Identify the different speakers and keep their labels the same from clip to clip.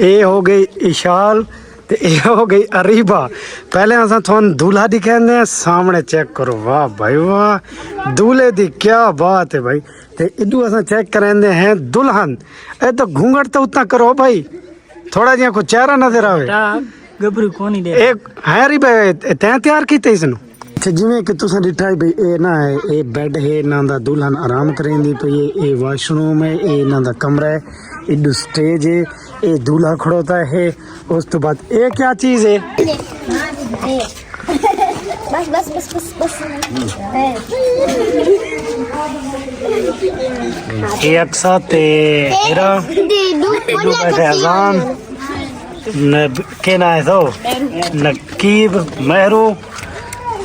Speaker 1: ये हो गई इशाल ते ये हो गई अरीबा। पहले असा थोन दूल्हा दिखाते हैं, सामने चेक करो, वाह भाई वाह, दूल्हे दी क्या बात है भाई। ते इदू असा चेक कराते हैं दुल्हन। ए तो घूंघट तो उतना करो भाई, थोड़ा जिहा को चेहरा नजर आवे।
Speaker 2: गबरू कोनी दे
Speaker 1: एक है री भाई तैं तैयार कीते इसनु। जिमें कि तुसा डिठा भाई ये ना है, ये बेड है ना दा, दुल्हन आराम करेंदी पई है, ये वॉशरूम है, ये ना दा कमरा है, इडू स्टेज है, ये दूल्हा खड़ोता है। उस तो बाद ये क्या चीज है?
Speaker 3: बस बस बस बस बस
Speaker 1: ये अक्सा ते हेरा इडू बैठे अजान न के ना है तो नकीब महरू।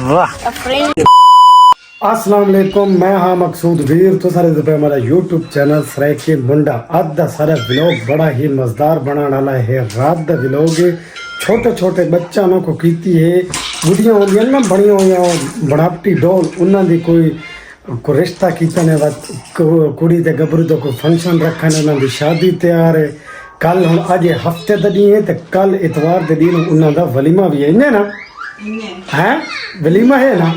Speaker 1: वाह अस्सलाम वालेकुम, मैं हाँ मकसूद वीर। तो सारे पे हमारा यूट्यूब चैनल सरायके मुंडा। अज का सारा व्लॉग बड़ा ही मजेदार बनाने वाला है। रात का व्लॉग छोटे छोटे बच्चों को कीती है, गुड़ियाँ होंगी ना बनी हुई बनावटी डोल, उन्होंने कोई रिश्ता किया ने, कुड़ी ते गबरू तो कोई फंक्शन रखा ने, उन्होंने शादी तैयार है। कल हम अज हफ्ते का दिन है, तो कल इतवार के दिन उन्होंने वलीमा भी है ना, है वलीमा है ना।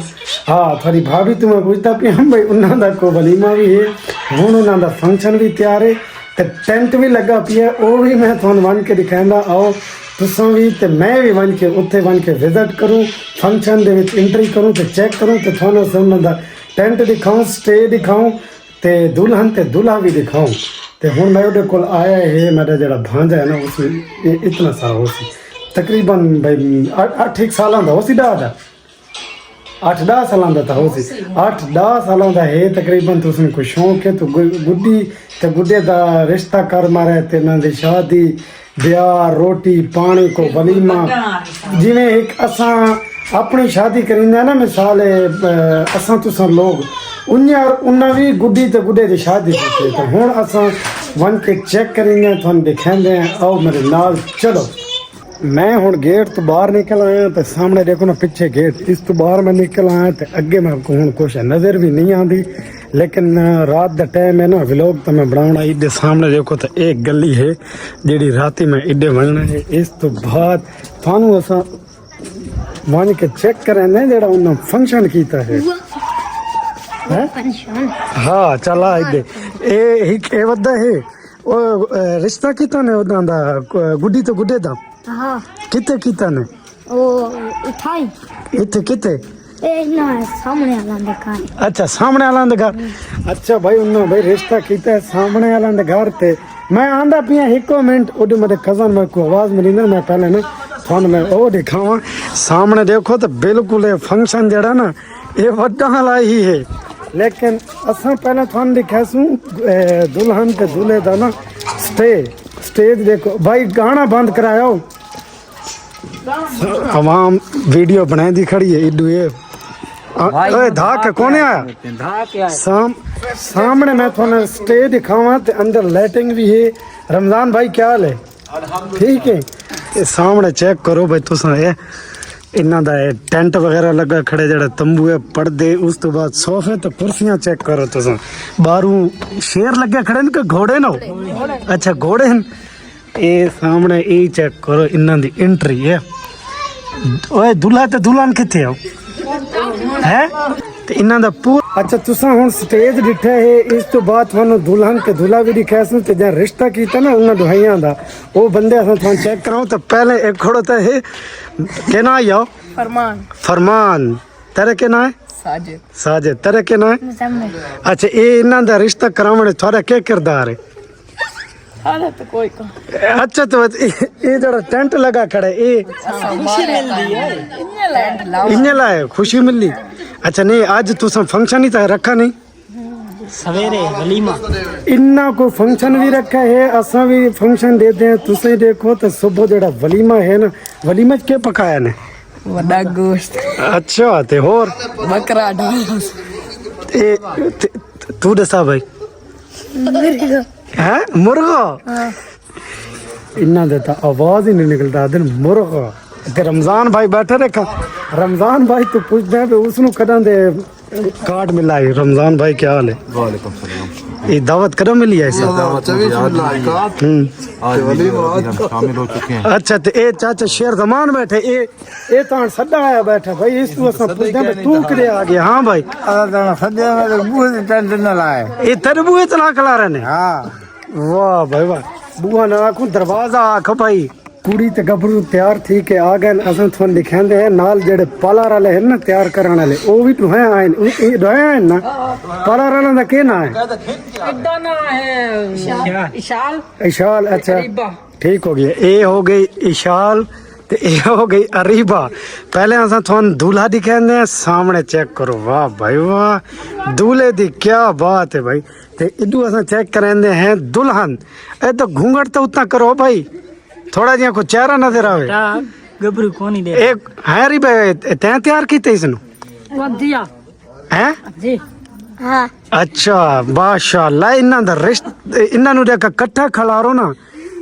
Speaker 1: हाँ थोड़ी भाभी तुम्हें पूछता पी हम भाई उन्होंने को वलीमा भी है, हूँ उन्होंने फंक्शन भी तैयार है, तो टेंट भी लगा पी है, वो भी मैं थोड़ा वन के दिखाऊंगा। आओ तुसा भी तो मैं भी वन के उत्थे वन के विजिट करूँ, फंक्शन दे विच एंट्री करूँ, तो चेक करूँ, तो थोड़ा उन्होंने टेंट दिखाऊँ, स्टे दिखाऊँ, तो दुल्हन ते दूल्हा भी दिखाऊँ। तो हूँ मैं उहदे कोल आया है, मेरा जरा भांजा है ना, उसमें इतना सारा हो सी तकरीबन भाई 8 साल का हो सी, 8-10 साल का हो सी, 8-10 साल का है तकरीबन। तो उसमें कोई शौक है तो गुड्डी ते गुड्डे का रिश्ता कर मारे, ते ना दी शादी ब्याह रोटी पानी को वलीमा। जिमें एक असा अपनी शादी करींदा ना, मिसाल असा तुसा लोग उन्हें भी गुड्डी ते गुड्डे की शादी की। तो हूँ असा वन के चेक करेंगे, थोड़ा दिखाते हैं। आओ मेरे नाल चलो। मैं हूँ गेट तो बाहर निकल आया, तो सामने देखो ना पीछे गेट, इस तो बाहर मैं निकल आया, तो अगे मैं हूँ कुछ नज़र भी नहीं आती, लेकिन रात का टाइम है ना, व्लॉग तो मैं बनाना। इधर सामने देखो तो एक गली है जी राती में इधे बनना है। इस तो बाद थानू असा वन के चेक करें जरा उन्हें फंक्शन किया है। हाँ चला इधे ए वदा है वो रिश्ता किता ने उन्होंने गुड्डी तो गुड्डे दा।
Speaker 3: हाँ
Speaker 1: किते किता ने
Speaker 3: वो उठाई
Speaker 1: इथे किते
Speaker 3: ए ना सामने वाला देखा।
Speaker 1: अच्छा सामने वाला दे घर। अच्छा भाई उन्होंने भाई रिश्ता किया है सामने वाला दे घर। ते मैं आंदा पिया 1 मिनट उधर मेरे कजन में को आवाज मिली ना, मैं पहले ना फोन में वो दिखावा। सामने देखो तो बिल्कुल फंक्शन जड़ा ना ये वड्डा वाला ही है, लेकिन असा पहले थान दिखासूं दुल्हन ते दूल्हे दा ना स्टेज देखो भाई। गाना बंद कराओ, आवाम वीडियो बनाई दी खड़ी है। इडू ये धाक कौन आया सामने, मैं थोड़ा स्टेज दिखावा, ते अंदर लाइटिंग भी है। रमजान भाई क्या हाल है? ठीक है। ये सामने चेक करो भाई तुसा, इन्हों का टेंट वगैरह लगा खड़े, जरा तंबू है पर्दे, उस तो बाद सोफे तो कुर्सियां चेक करो तुसा। बाहरों शेर लगे खड़े न कि घोड़े न? अच्छा घोड़े न। ये सामने ये चेक करो इन्हों की एंट्री है। ओए दूल्हा ते दुल्हन किथे हो है ते इन्हों का पूरा। अच्छा तुसा हुण स्टेज डिठा है, इस तो बाद थानू दुल्हन के दूल्हा भी दिखाया सुन, ते जहाँ रिश्ता किया ना उन्होंने दुहाइयां दा वो बंदे असां थानू चेक कराऊं। तो पहले एक खड़ोता है के ना आओ फरमान, तेरे के ना है साजिद, तेरे के ना है? अच्छा ये इन्हों का रिश्ता कराने थोड़ा क्या किरदार है?
Speaker 2: तो कोई का
Speaker 1: अच्छा तो ये जरा टेंट लगा खड़ा है, ये
Speaker 2: खुशी मिलदी है
Speaker 1: इन्हें लाए खुशी मिली। अच्छा नहीं आज तुसा फंक्शन ही तो रखा नहीं,
Speaker 2: सवेरे वलीमा
Speaker 1: इन्ना को फंक्शन भी रखा है, असा भी फंक्शन देते हैं। तुसे देखो तो सुबह जरा वलीमा है ना, वलीमा क्या पकाया ने?
Speaker 2: वड्डा गोश्त।
Speaker 1: अच्छा ते होर
Speaker 2: बकरा डाल
Speaker 1: तू दसा भाई है मुर्गा। इन्ना देता आवाज ही नहीं निकलता दिन मुर्गा। ते रमजान भाई बैठे रखा, रमजान भाई तो पूछते हैं उसनु कदा दे कार्ड मिला है। रमजान भाई क्या हाल है?
Speaker 4: वालेकुम सलाम।
Speaker 1: ये दावत कदम मिली है इसे
Speaker 4: शामिल हो चुके हैं।
Speaker 1: अच्छा तो ए चाचा शेर जमान बैठे ए तान सदा आया बैठा भाई इस तू असा पूछदे हैं तू किदे आ गया हां भाई
Speaker 4: सद्या में बूहे से टेंशन न लाए।
Speaker 1: ए तेरे बुए तना खला रहे ने
Speaker 4: हाँ
Speaker 1: वाह भाई वाह बुआ ना आखू दरवाजा आख भाई कुड़ी ते गबरू तैयार थी के आ गए असन थोन दिखांदे हैं नाल जेड़े पालार वाले हैं ना तैयार करने वाले ओ भी तो है आए हैं ना पालार वाला दा के ना है
Speaker 2: इदा ना है इशाल
Speaker 1: इशाल अच्छा
Speaker 2: अरीबा।
Speaker 1: ठीक हो गया ए हो गई इशाल ते ए हो गई अरीबा। पहले असा थोन दूल्हा दिखांदे हैं सामने चेक करो वाह भाई वाह दूल्हे दी क्या बात है भाई ते इदू असा चेक करेंदे हैं दुल्हन ए तो घूंघट तो उतना करो भाई थोड़ा जिहा को चेहरा नजर आवे
Speaker 2: गबरू कोनी दे
Speaker 1: एक है री तैं तैयार कीते इसनु
Speaker 2: वधिया
Speaker 1: हैं
Speaker 2: जी
Speaker 3: हाँ
Speaker 1: अच्छा माशाअल्लाह इन्हां दा रिश्ता इन्हां नु देख इकट्ठा खलारो ना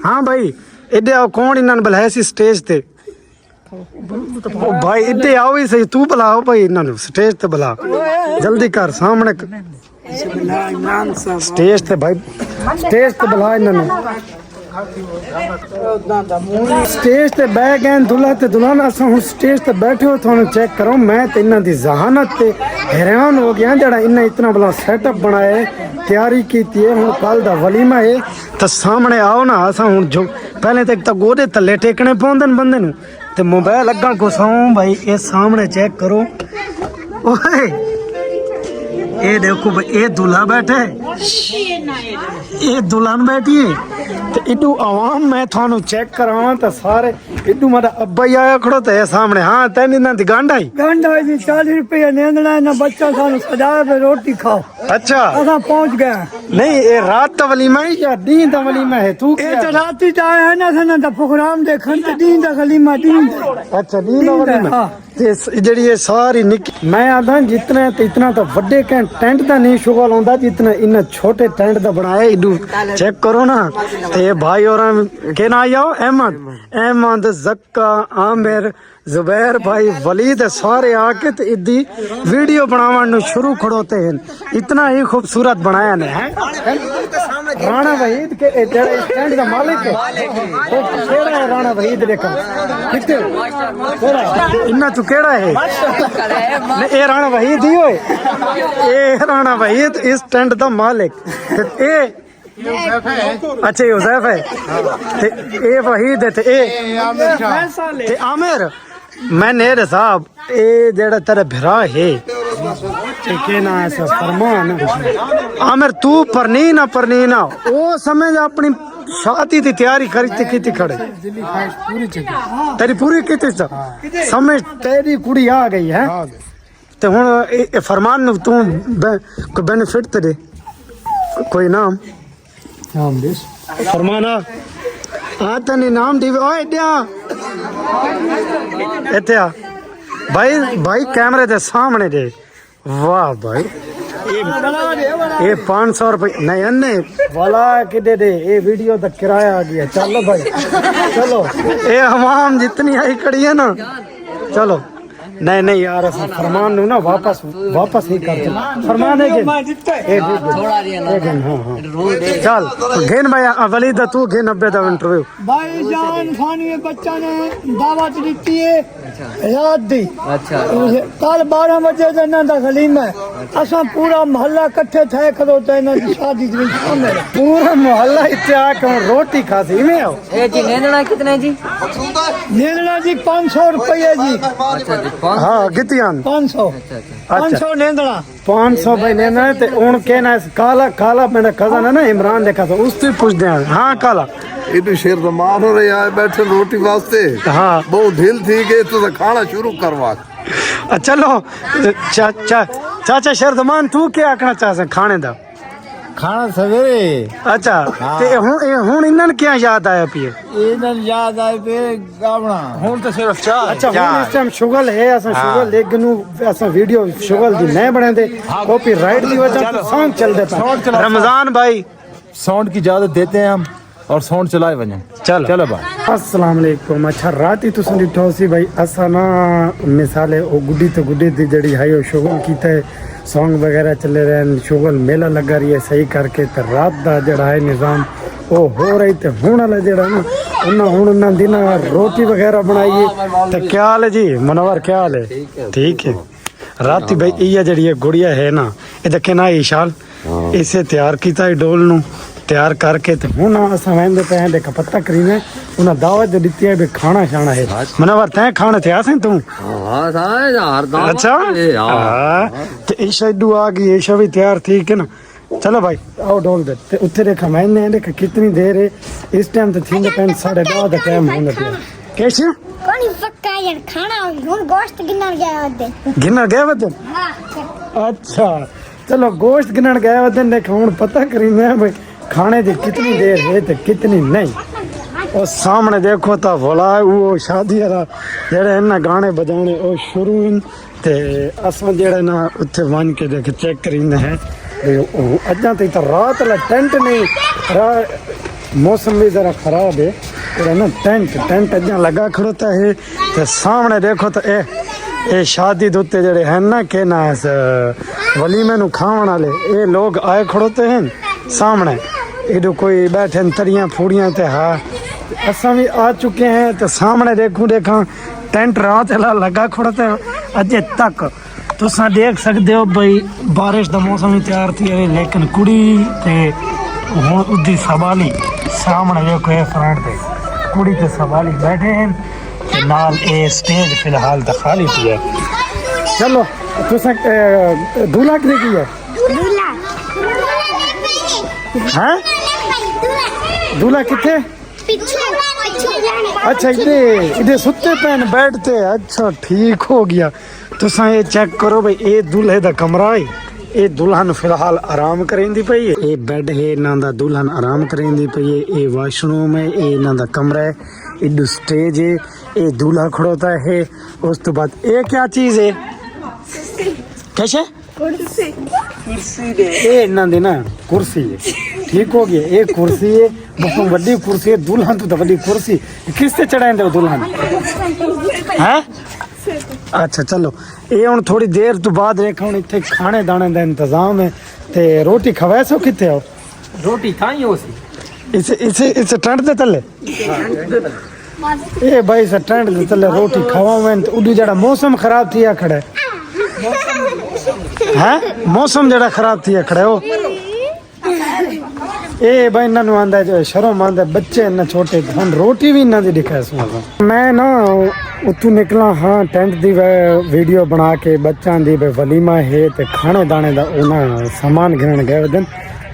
Speaker 1: हाँ भाई इधे आओ कौन इन्हां नु बुलाया सी स्टेज ते ओ भाई इधे आओ ही सही तू बुलाओ भाई इन्हां नु स्टेज ते बुला जल्दी कर सामने स्टेज ते भाई स्टेज ते बुला इन्हां नु स्टेज ते बह गए दुल्हा ते दुल्हन अस हुन स्टेज ते बैठे हो थानू चेक करो मैं ते इन्हां दी जहानत ते हैरान हो गया जेड़ा इन्हां इतना बड़ा सेटअप बनाया है तैयारी कीती है हुन कल दा वलीमा है तो सामने आओ ना अस हुन जो पहले तक तो गोदे थल्ले टेकने पौंदे न बंदे नु ते मोबाइल अग्गा घुसाऊं भाई ये सामने चेक करो ओए ये देखो भाई ये दूल्हा बैठा है ये दुल्हन बैठी है ते इडू आवाम मैं थानू चेक करावां तो सारे इडू मेरा अब्बा ही आया खड़ो ते सामने हाँ तेन इन्हां दी गंढ आई
Speaker 5: जी 40 रुपये नेंदना है ना बच्चा सानू सजाया पे रोटी खाओ
Speaker 1: अच्छा
Speaker 5: असा पहुंच गए
Speaker 1: नहीं ये रात दा वलीमा है या दिन दा वलीमा है तू
Speaker 5: ये तो राती जाए है ना सना दा प्रोग्राम देखन ते दिन दा गलीमा दिन दा।
Speaker 1: अच्छा दिन दा वलीमा
Speaker 5: हाँ।
Speaker 1: ते जेड़ी ये सारी निक्की मैं आदा जितना ते इतना तो बड़े टेंट दा नहीं शुगल होंदा जितना इन छोटे टेंट दा बनाया इडू चेक करो ना ते भाई और के ना आओ अहमद जक्का आमिर जुबैर भाई वलीद सारे आके ते इदी वीडियो बनावन नु शुरू खड़ोते हैं इतना ही खूबसूरत बनाया ने है राणा वहीद के जेड़ा स्टैंड दा मालिक है वो केड़ा है राणा वहीद देखा किथे केड़ा इन्ना तू केड़ा है नहीं ए राणा वहीद ही होए ए राणा वहीद इस स्टैंड दा मालिक ते ए अच्छा यूसुफ है ते ए वहीद है ते ए आमिर मैं नेर साहब ए जेड़ा तेरा भरा है के ना ऐसा फरमान आमिर तू परनी ना ओ समझ अपनी शादी की तैयारी करी की खड़े तेरी पूरी की समझ तेरी कुड़ी आ गई है तो हुन फरमान नु तू कोई बेनिफिट ते दे कोई नाम फरमाना तने नाम दी ओए दिया इत्थे आ भाई कैमरे दे सामने दे वाह भाई ये 500 रुपये नहीं अन्ने वाला किदे दे ये वीडियो का किराया आ गया चलो भाई चलो ये हमाम जितनी आई खड़ी है ना चलो नहीं यार असा फरमान नु ना वापस ही कर फरमान है चल घेन भाई वलीद तू घेन 90 दा इंटरव्यू
Speaker 5: भाई जान खानी बच्चा ने दावत दी है रात दी अच्छा कल 12 बजे से ना दा गलीमा है असा पूरा मोहल्ला इकट्ठे थे खड़ोते ना शादी दी शामिल
Speaker 1: पूरा मोहल्ला इत्ते आके रोटी खासी में आओ
Speaker 2: ए जी नेंदना कितने जी
Speaker 5: नेंदना जी 500 रुपये जी
Speaker 2: अच्छा जी
Speaker 1: हाँ कितियान
Speaker 5: 500 नेंदना
Speaker 1: 500 भाई नेना ते हुन कहना काला मेरा कजन है ना इमरान देखा तो उससे पूछते हैं हाँ काला
Speaker 4: इतने शेर जमान हो रहे हैं बैठे रोटी वास्ते
Speaker 1: हाँ
Speaker 4: बहुत ढील थी गई तो खाना शुरू करवा
Speaker 1: चलो चाचा शरदमान तू क्या आखना चाहते खाने दा
Speaker 4: खाना सवेरे
Speaker 1: अच्छा ते हुन इन्हन क्या याद आया पिए
Speaker 4: इधर याद आए पे गावना हुन तो सिर्फ चाय
Speaker 1: अच्छा हुन इस टाइम शुगल है असा शुगल लेकिन असा वीडियो शुगल दी नहीं बने दे कॉपीराइट दी वजह से साउंड चल देता रमजान भाई
Speaker 6: साउंड की इजाजत देते हैं हम और साउंड चलाए वजन चलो भाई
Speaker 1: अस्सलाम वालेकुम अच्छा रात ही तुम डिठो सी भाई असा ना मिसाले ओ गुड्डी तो गुड्डी दी जड़ी हाई ओ शुगल कीता है सॉन्ग वगैरह चले रहे हैं, शुगल मेला लगा रही है सही करके ते रात दा जड़ा है निज़ाम वो हो रही ते हुण वाला जड़ा ना उन्होंने दिन रोटी वगैरह बनाई तो क्या हाल है जी मनोवर क्या हाल है ठीक है राती भाई ये जड़ी गुड़िया है ना ये देखे ना ईशाल इसे तैयार किया है डोल नू तैयार करके तो हुण असां वेंदे पे हैं देखा पता करीने उन्हें दावत दी है भी खाना शाना है मनोवर तैं खाने थे आसे तू अच्छा तो ईशा इडू आ गई ईशा भी तैयार थी कि ना चलो भाई आओ डोल दे ते उत्थे देखा मैंने देखा कितनी देर है इस टाइम तो थी पे 10:30 का टाइम होने पे कैसे
Speaker 3: कोनी पक्का यार खाना हुन गोश्त गिनर गया वदे
Speaker 1: गिनर गए वदन
Speaker 3: हां
Speaker 1: अच्छा चलो गोश्त गिनर गए वदन देखा हुन पता करीने भाई खाने की कितनी देर है तो कितनी नहीं और सामने देखो तो भोला वो शादी वाला जेड़े है ना गाने बजाने वो शुरू ते असां जेड़े ना उत्थे वन के देख चेक करीने है अजा तो रात वाला टेंट नहीं मौसम भी जरा खराब है ना टेंट अजा लगा खड़ोता है तो सामने देखो तो ए शादी दे उत्ते जेड़े हैं ना के ना वलीमे नु खावन वाले ये लोग आए खड़ोते हैं सामने इधर कोई बैठे तरियां फूड़ियां ते हाँ असां भी आ चुके हैं तो सामने देखा टेंट रात वाला लगा खड़ोता है अजे तक तुसा देख सकते हो भाई बारिश का मौसम ही तैयार थी है लेकिन कुड़ी ते हुण उदी सवाली सामने देखो ये फ्रंट पे कुड़ी ते सवाली बैठे हैं ते नाल ए स्टेज फिलहाल तो खाली थी है चलो तुसा दूल्हा की है
Speaker 3: दूल्हा
Speaker 1: हैं दूल्हा किथे
Speaker 3: पीछे
Speaker 1: अच्छा इधे सुते पैन बैठते अच्छा ठीक हो गया तुसा ये चेक करो भाई ये दूल्हे दा कमरा है ये दुल्हन फिलहाल आराम करेंदी पई है ये बेड है इन्हां दा दुल्हन आराम करेंदी पई है ये वाशरूम है ये इन्हां दा कमरा है इधर स्टेज है ये दूल्हा खड़ोता है उस तो बाद ये क्या चीज है कैसे कुर्सी ये इन्हां दी ना कुर्सी है ठीक हो गया एक कुर्सी है बहुत बड़ी कुर्सी है दुल्हन तो बड़ी कुर्सी किससे चढ़ाएंगे दुल्हन हैं अच्छा चलो ये हुन थोड़ी देर तो बाद देखा हुन इत्थे खाने दाने का इंतजाम है ते रोटी खवाए सो किथे हो
Speaker 2: रोटी खाई हो सी
Speaker 1: इसे टेंट दे तले ए भाई से टेंट दे तले रोटी खवावें तो उडी जड़ा मौसम खराब थिया खड़े हैं मौसम जड़ा खराब थिया खड़े हो ए भाई इन्होंने आंदा जो शर्म आंदा बच्चे इन्ना छोटे हम रोटी भी इन्ना दी दिखाए सुना मैं ना उतू निकला हाँ टेंट दी वीडियो बना के बच्चों दी वलीमा है ते खाने दाने दा उना सामान गिनन गए दिन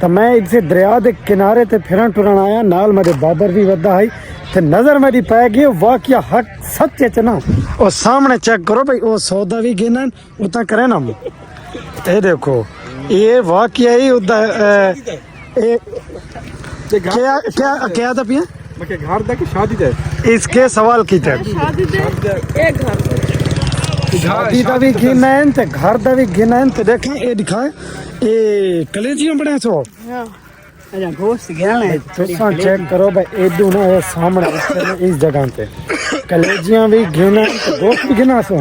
Speaker 1: तो मैं इसे दरिया के किनारे ते फिरन टुरन आया नाल मेरे बाबर भी वदा है ते नजर मेरी पै गई वाकया हक सच च ना और सामने चेक करो भाई वो सौदा भी गिनन उता करे ना ये देखो ये वाकया ही उदा क्या क्या क्या था पिया
Speaker 6: घर तक शादी दे
Speaker 1: इसके सवाल की थे शादी का भी गिना है ते घर का भी गिना है ते देखें ये दिखाए ये कलेजियां बने सो
Speaker 2: अच्छा गोश्त गिनना है
Speaker 1: तुसा चेक करो भाई एडू ना ये सामने इस जगह पे कलेजियां भी गिना दोस्त भी गिना सो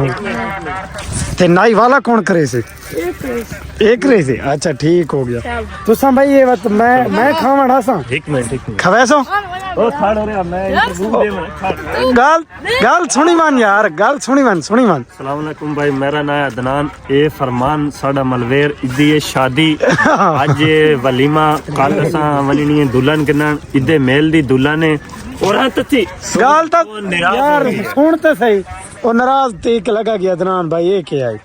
Speaker 1: ते नाई वाला कौन करे से एक रही से अच्छा ठीक हो गया तुसा भाई ये बात मैं खावा डासा
Speaker 6: एक मिनट
Speaker 1: खवैसो
Speaker 6: ओ खाड़ हो रहा मैं इंटरव्यू दे मैं
Speaker 1: गाल सुनी मान यार गाल सुनी मान
Speaker 7: अस्सलाम वालेकुम भाई मेरा नाम है अदनान ए फरमान साडा मलवेर इदी ये शादी आज वलीमा कल असा वनी है दुल्हन गिनन इदे मेल दी दुल्हन है और हां तथी
Speaker 1: गाल तक यार सुन तो सही ओ नाराज तीक लगा गया अदनान भाई ये क्या है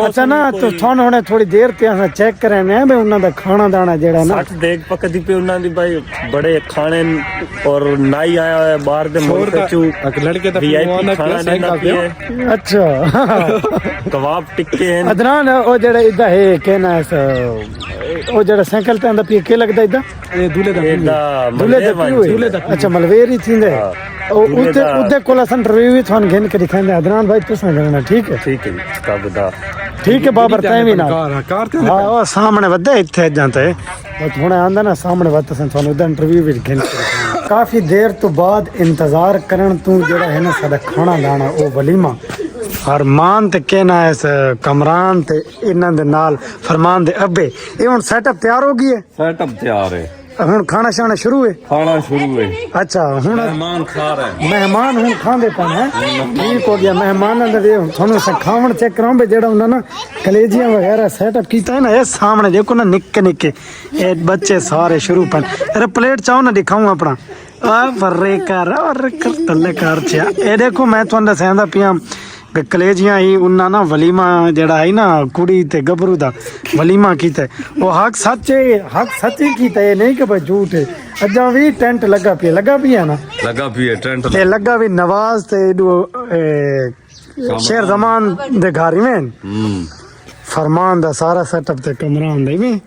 Speaker 1: अच्छा ना तो थाने हुणे थोड़ी देर ते असां चेक करने हैं भाई उन्हां दा खाना दाना जेड़ा ना
Speaker 7: सच देख पकदी पे उन्हां दी भाई बड़े खाने और नाई आया है बाहर दे मुल्क चू
Speaker 6: लड़के तो
Speaker 7: वीआईपी खाना देना पे
Speaker 1: अच्छा
Speaker 7: कबाब टिक्के हैं
Speaker 1: अदनान ओ जेड़ा इदा है कहना है ओ जेड़ा साइकिल ते आंदा पी के लगदा इदा
Speaker 6: ये
Speaker 7: दूल्हे दा
Speaker 1: अच्छा मलवेरी थींदे उदे उदे कोल असन रिव्यू भी थान घेन के दिखांदे अदनान भाई तुसा करना ठीक है
Speaker 7: कबदा
Speaker 1: ठीक है बाबर तय भी ना
Speaker 6: कार ते
Speaker 1: हाँ वो सामने वधे इत्थे जाते बस हुणे आंदा ना सामने वध सन थान उदे इंटरव्यू भी घेन के काफी देर तो बाद इंतजार करन तू जेड़ा है ना साडा खाना दाना ओ वलीमा ਫਰਮਾਨ ਤੇ ਕਹਿਣਾ ਹੈ ਕਮਰਾਨ ਤੇ ਇਹਨਾਂ ਦੇ ਨਾਲ ਫਰਮਾਨ ਦੇ ਅੱਬੇ ਇਹ ਹੁਣ ਸੈਟਅਪ ਤਿਆਰ ਹੋ ਗਈ ਹੈ
Speaker 8: सेटअप तैयार है
Speaker 1: ਹੁਣ ਖਾਣਾ ਸ਼ਾਣਾ ਸ਼ੁਰੂ ਹੈ
Speaker 8: खाना शुरू है
Speaker 1: ਅੱਛਾ ਹੁਣ
Speaker 8: मेहमान खा रहे हैं
Speaker 1: ਮਹਿਮਾਨ ਹੁਣ ਖਾਂਦੇ ਪਣ ਹੈ ਠੀਕ ਹੋ ਗਿਆ ਮਹਿਮਾਨਾਂ ਦਾ ਵੀ ਤੁਹਾਨੂੰ ਸਿਖਾਉਣ ਚੈੱਕ ਕਰਾਂ ਵੀ ਜਿਹੜਾ ਉਹਨਾਂ ਨਾ ਕਲੇਜੀਆਂ ਵਗੈਰਾ ਸੈਟਅਪ ਕੀਤਾ ਹੈ ਨਾ ਇਹ ਸਾਹਮਣੇ ਦੇਖੋ ਨਾ ਨਿੱਕੇ ਨਿੱਕੇ ਇਹ ਬੱਚੇ ਸਾਰੇ ਸ਼ੁਰੂ ਪਣ ਅਰੇ ਪਲੇਟ ਚਾਹੋ ਨਾ ਦਿਖਾऊं ਆਪਣਾ ਆ ਵਰਰੇ ਕਰ ਔਰ ਤੱਲੇ ਕਰ ਚਾ ਇਹ ਦੇਖੋ ਮੈਂ ਤੁਹਾਨੂੰ ਦੱਸਦਾ ਪਿਆ ਕਿ ਕਲੇਜੀਆਂ ਹੀ ਉਹਨਾਂ ਨਾ ਵਲੀਮਾ ਜਿਹੜਾ ਹੈ ਨਾ ਕੁੜੀ ਤੇ ਗੱਭਰੂ ਦਾ ਵਲੀਮਾ ਕੀਤਾ ਉਹ ਹੱਕ ਸੱਚੇ ਕੀਤਾ ਇਹ ਨਹੀਂ ਕਿ ਬਈ ਝੂਠ ਹੈ ਅੱਜਾ ਵੀ ਟੈਂਟ ਲੱਗਾ ਪਿਆ ਨਾ
Speaker 8: लगा भी है टेंट
Speaker 1: ਤੇ ਲੱਗਾ ਵੀ ਨਵਾਜ਼ ਤੇ ਸ਼ੇਰ ਜ਼ਮਾਨ ਦੇ ਘਰ में फरमान ਦਾ ਸਾਰਾ ਸੈਟਅਪ ਤੇ ਕਮਰਾ ਹੁੰਦਾ ਇਵੇਂ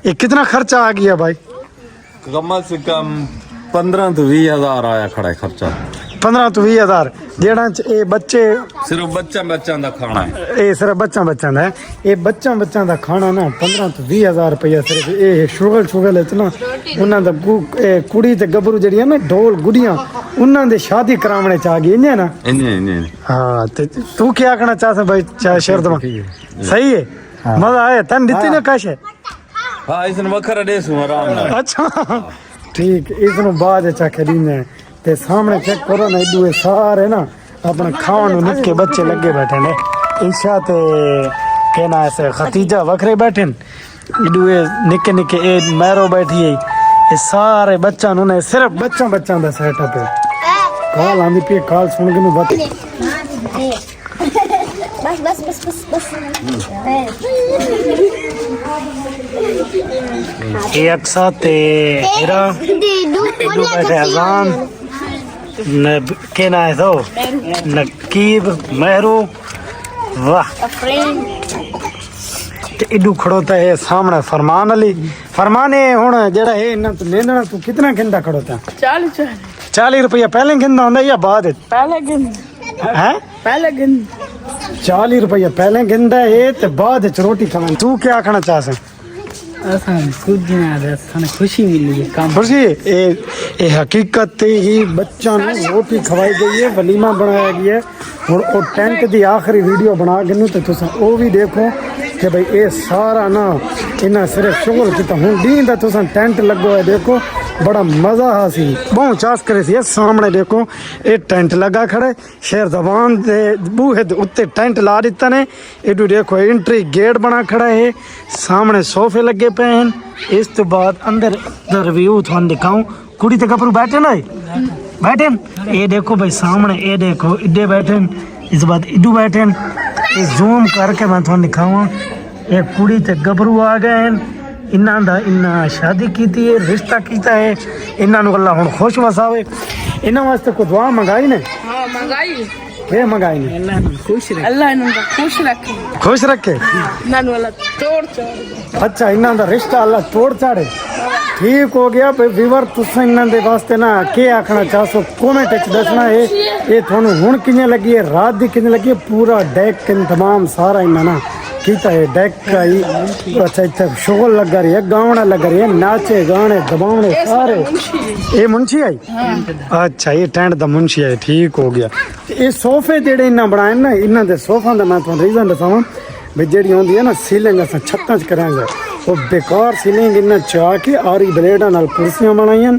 Speaker 1: ਇਹ ਕਿੰਨਾ ਖਰਚਾ ਆ ਗਿਆ ਭਾਈ
Speaker 8: कम से कम 15 तो 20 हजार आया खड़ा है खर्चा
Speaker 1: 15 ਤੋਂ 20 ਹਜ਼ਾਰ ਜਿਹੜਾ ਚ ਇਹ ਬੱਚੇ
Speaker 8: सिर्फ बच्चा का खाना है
Speaker 1: ਇਹ ਸਿਰਫ ਬੱਚਾ ਦਾ ਹੈ ਇਹ ਬੱਚਾ ਦਾ ਖਾਣਾ ਨਾ 15 ਤੋਂ 20 ਹਜ਼ਾਰ ਰੁਪਇਆ ਸਿਰਫ ਇਹ ਸ਼ੁਗਲ ਵਿੱਚ ਨਾ ਉਹਨਾਂ ਦਾ ਇਹ ਕੁੜੀ ਤੇ ਗੱਭਰੂ ਜਿਹੜੀਆਂ ਨਾ ਢੋਲ ਗੁੱਡੀਆਂ ਉਹਨਾਂ ਦੇ ਸ਼ਾਦੀ ਕਰਾਉਣੇ ਚ ਆ ਗਈ ਇੰਨੇ ਨਾ
Speaker 8: इन्हें
Speaker 1: ਹਾਂ ਤੇ ਤੂੰ ਕੀ ਆਖਣਾ ਚਾਹਦਾ ਭਾਈ ਸ਼ਰਦਮਾ ਸਹੀ ਹੈ ਮਜ਼ਾ ਆਇਆ ਤਨ ਦਿੱਤੀ ਨਾ ਕਾਸ਼
Speaker 8: हाँ इसने वखरा दे सु आराम नाल
Speaker 1: ਅੱਛਾ ਠੀਕ ਇਸ ਨੂੰ ਬਾਅਦ ਚ ਆਖੇ ਦਿੰਦੇ ਤੇ ਸਾਹਮਣੇ ਚੈੱਕ ਕਰੋ ਨਾ ਇਦੂ ਇਹ ਸਾਰੇ ਨਾ ਆਪਣਾ ਖਾਣ ਨੂੰ ਨਿੱਕੇ ਬੱਚੇ ਲੱਗੇ ਬੈਠੇ ਨੇ ਈਸ਼ਾ ਤੇ ਕਹਿਣਾ ਐਸੇ ਖਤੀਜਾ ਵਖਰੇ ਬੈਠੇ ਨੇ ਇਦੂ ਇਹ ਨਿੱਕੇ ਇਹ ਮੈਰੋ ਬੈਠੀ ਹੈ ਇਹ ਸਾਰੇ ਬੱਚਿਆਂ ਨੂੰ ਨੇ ਸਿਰਫ ਬੱਚਾ ਦਾ ਸੈਟਅਪ ਹੈ ਕਾਲ ਆਂਦੀ ਪਈ ਕਾਲ ਸੁਣ ਕੇ ਨੂੰ ਬਤ
Speaker 3: बस
Speaker 1: ਇਹ ਅਕਸਾ ਤੇ ਹੀਰਾ इदू बैठे अजान कहना है तो नकीब मेहरू वाह ते इडू खड़ोता है सामने फरमान अली फरमान है हुन जेड़ा है इन्ना तो लेना तू कितना गिंदा खड़ोता 40 रुपया पहले गिंदा होंदा या बाद है
Speaker 2: पहले गिन
Speaker 1: 40 रुपया पहले गिंदा है ते बाद च रोटी खाना तू क्या आखना चाहस
Speaker 2: असां खुद ना असां खुशी मिली है काम
Speaker 1: खुशी ये हकीकत ते ही बच्चा ਨੂੰ ਰੋਟੀ ਖਵਾਈ ਗਈ ਹੈ ਵਲੀਮਾ ਬਣਾਇਆ ਗਿਆ ਹੈ ਹੁਣ ਉਹ ਟੈਂਟ ਦੀ ਆਖਰੀ ਵੀਡੀਓ ਬਣਾ ਕੇ ਨੂੰ ਤੇ ਤੁਸੀਂ ਉਹ ਵੀ ਦੇਖੋ ਕਿ ਭਾਈ ਇਹ ਸਾਰਾ ਨਾ ਇਹਨਾਂ ਸਿਰਫ ਸ਼ੁਗਲ ਕੀਤਾ ਹੁਣ ਦੀਆਂ ਦਾ ਤੁਸੀਂ ਟੈਂਟ ਲੱਗੋ ਹੈ ਦੇਖੋ बड़ा मजा हासी बहुत चास करे सी सामने देखो ये टेंट लगा खड़े शेर जबान दे बूहे दे उत्ते टेंट ला दिता ने इडू देखो एंट्री गेट बना खड़ा है सामने सोफे लगे पे हैं इस तो बाद अंदर दा रिव्यू थान दिखाऊं कुड़ी ते कपरू बैठे ना बैठे ये देखो भाई सामने ये देखो इडे बैठे इस बाद इडू बैठे ये जूम करके मैं थान दिखाऊं ये कुड़ी ते गबरू आ गए हैं इन्हां दा इन्ना शादी कीती है रिश्ता कीता है इन्हां नु अल्लाह हुण खुश वसावे इन्हां वास्ते कोई दुआ मंगाई ने
Speaker 2: हां मंगाई
Speaker 1: के मंगाई ने
Speaker 2: अल्लाह इन्हां दा खुश रखे इन्हां नु अल्लाह तोड़ चाड़े
Speaker 1: अच्छा इन्हां दा रिश्ता अल्लाह तोड़ चाड़े ठीक हो गया भाई व्यूअर तुसां इन्हां दे वास्ते ना के आखना चाहसो कमेंट च दसना है ये थानू हुण किवें लगी है रात दी किवें लगी है पूरा डेक तमाम सारा इन्हां ना कीता है डेक का ही अच्छा इतना शोल लगा रही है गावना लगा रही है नाचे गाने दबावने सारे ये मुंशी आई अच्छा ये टेंट दा मुंशी है ठीक हो गया ये सोफे जेडे इन्ना बनाए ना इन्हां दे सोफा दा मैं तुहानू रीजन दसावां भी जेडी होंदी है ना सीलिंग असां छत्तां च करांगे वो बेकार सीलिंग इन्ना चा के आरी ब्लेडां नाल कुर्सियां बनाईयां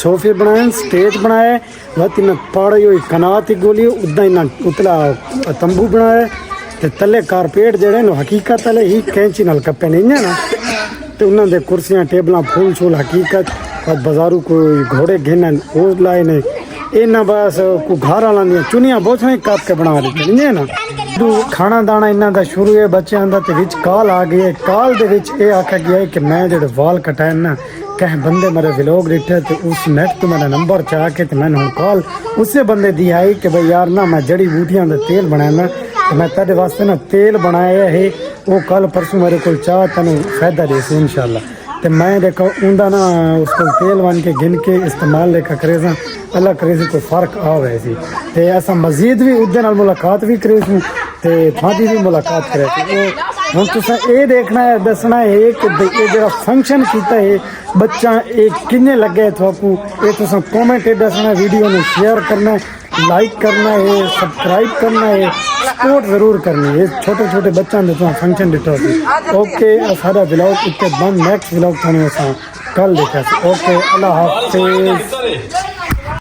Speaker 1: सोफे बनाए स्टेज बनाए वत इन्ना पाड़ी हुई कनात ही गोली उदा इन्ना उतला तंबू बनाया ते तले कारपेट जेडे नो हकीकत वाले ही कैंची नाल कप्पे नहीं है ना ते उन्हां दे कुर्सियां टेबलां फूल शूल हकीकत और बाजारू कोई घोड़े घेनन वो लाए ने इन्ना बस को घर वालां दी चुनियां बोछां कप के बना दित्ते नहीं है ना दू खाना दाना इन्हां दा शुरू है बच्चों दा ते विच कॉल आ गई है कॉल दे विच ये आखा गया है कि मैं जेडे वाल कटाए ना कह बंदे मेरे व्लॉग डिठे तो उस नेट तो मेरा नंबर चाह के तो मैंने कॉल उसे बंदे दी आई कि भाई यार ना मैं जड़ी बूटियां दा तेल बनाया ना तो मैं तेरे वास्ते ना तेल बनाया है वो कल परसों मेरे को चाह तेन फायदा दे सी इंशाल्लाह तो मैं देखो उनका ना उसको तेल बन के गिन के इस्तेमाल लेकर करे सा अल्लाह करे से कोई फ़र्क आ गए सी तो ऐसा मजीद भी उस दिन मुलाकात भी करे सूँ तो थादी भी मुलाकात करे सी हम तुसा ये देखना है दसना है कि ये जो फंक्शन किया है बच्चा एक किन्ने लगे थाकू ये तुसा कमेंट दसना वीडियो में शेयर करना है लाइक करना है सब्सक्राइब करना है सपोर्ट जरूर करनी है छोटे छोटे बच्चों ने तो फंक्शन दिता सी ओके सारा व्लॉग इतने बंद नेक्स्ट व्लॉग थाने असां कल देखा ओके अल्लाह हाफिज।